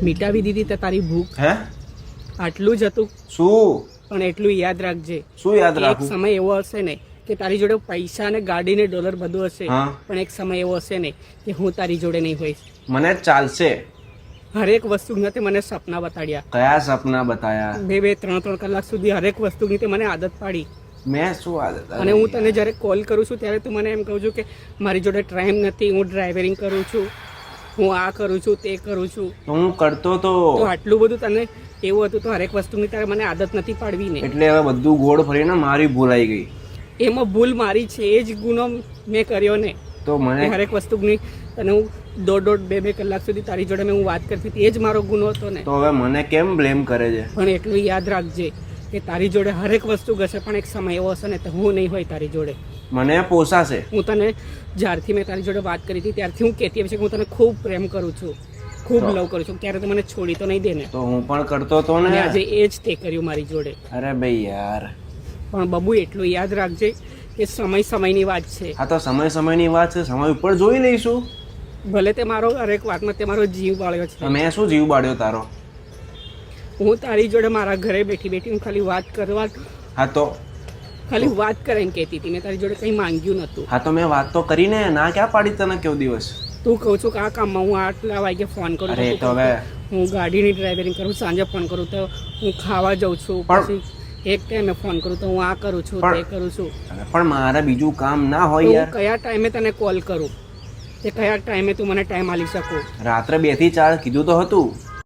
મિટાવી દીધી તે તારી ભૂખ. હે આટલું જ હતું. શું પણ એટલું યાદ રાખજે, શું યાદ એક રાખું? સમય એવો હશે ને કે તારી જોડે પૈસા ને ગાડી ને ડોલર બધું હશે, હા. પણ એક સમય એવો હશે ને કે હું તારી જોડે નહીં હોઈશ. મને ચાલશે. હરેક વસ્તુ નથી મને સપના બતાડ્યા. કયા સપના બતાયા? 2-3 કલાક સુધી હરેક વસ્તુ ની મને આદત પાડી. મેં શું આદત? અને હું તને જ્યારે કોલ કરું છું ત્યારે તું મને એમ કહું છું કે મારી જોડે ટાઈમ નથી, હું ડ્રાઇવરિંગ કરું છું, હું આ કરું છું, તે કરું છું. તો હું કરતો તો તો આટલું બધું તને એવું હતું તો હરેક વસ્તુની તારે મને આદત નથી પાડવી ને. એટલે હવે બધું ગોળ ફરીને મારી ભૂલાઈ ગઈ. એમાં ભૂલ મારી છે, એ જ ગુનો મેં કર્યો ને. તો મને હરેક વસ્તુની તને હું 1.5-2 કલાક સુધી તારી જોડે મેં હું વાત કરતી હતી, એ જ મારો ગુનો હતો ને. તો હવે મને કેમ બ્લેમ કરે છે? પણ એટલું યાદ રાખજે કે તારી જોડે હરેક વસ્તુ ગશે, પણ એક સમય એવો હશે ને તો હું નહીં હોય તારી જોડે. મને પોસાશે. હું તને જ્યારથી મેં તારી જોડે વાત કરી હતી ત્યારથી હું કહેતી આવી છે કે હું તને ખૂબ પ્રેમ કરું છું, ખૂબ લવ કરું છું. ત્યારે તો મને છોડી તો નહીં દે ને. તો હું પણ કરતો તો અને ને. આજે એ જ તે કર્યું મારી જોડે. અરે ભાઈ યાર. પણ બબુ એટલું યાદ રાખજે કે સમયની વાત છે. આ તો સમયની વાત છે, સમય ઉપર જોઈ લઈશું. ભલે તે મારો હરેક વાતમાં તે મારો જીવ બાળ્યો છે. મેં શું જીવ બાળ્યો તારો? હું તારી જોડે મારા ઘરે બેઠી હું ખાલી વાત કરવા, હા તો ખાલી વાત કરે એમ કહેતી હતી. મેં તારી જોડે કંઈ માંગ્યું નહોતું. હા તો મેં વાત તો કરીને ના ક્યાં પાડી તને કેવો દિવસ? તું કહું છું કે આ કામમાં હું આટલા વાગે ફોન કરું અરે તો તો હવે હું ગાડીની ડ્રાઇવરિંગ કરું, સાંજે ફોન કરું તો હું ખાવા જાઉં છું, પછી એક ટાઈમે ફોન કરું તો હું આ કરું છું, તે કરું છું. પણ મારે બીજું કામ ના તો હોય હું યાર. કયા ટાઈમે તને કોલ કરું, તે કયા ટાઈમે તું મને ટાઈમ આલી શકો? રાત્રે 2 થી 4 કીધું તો હતું.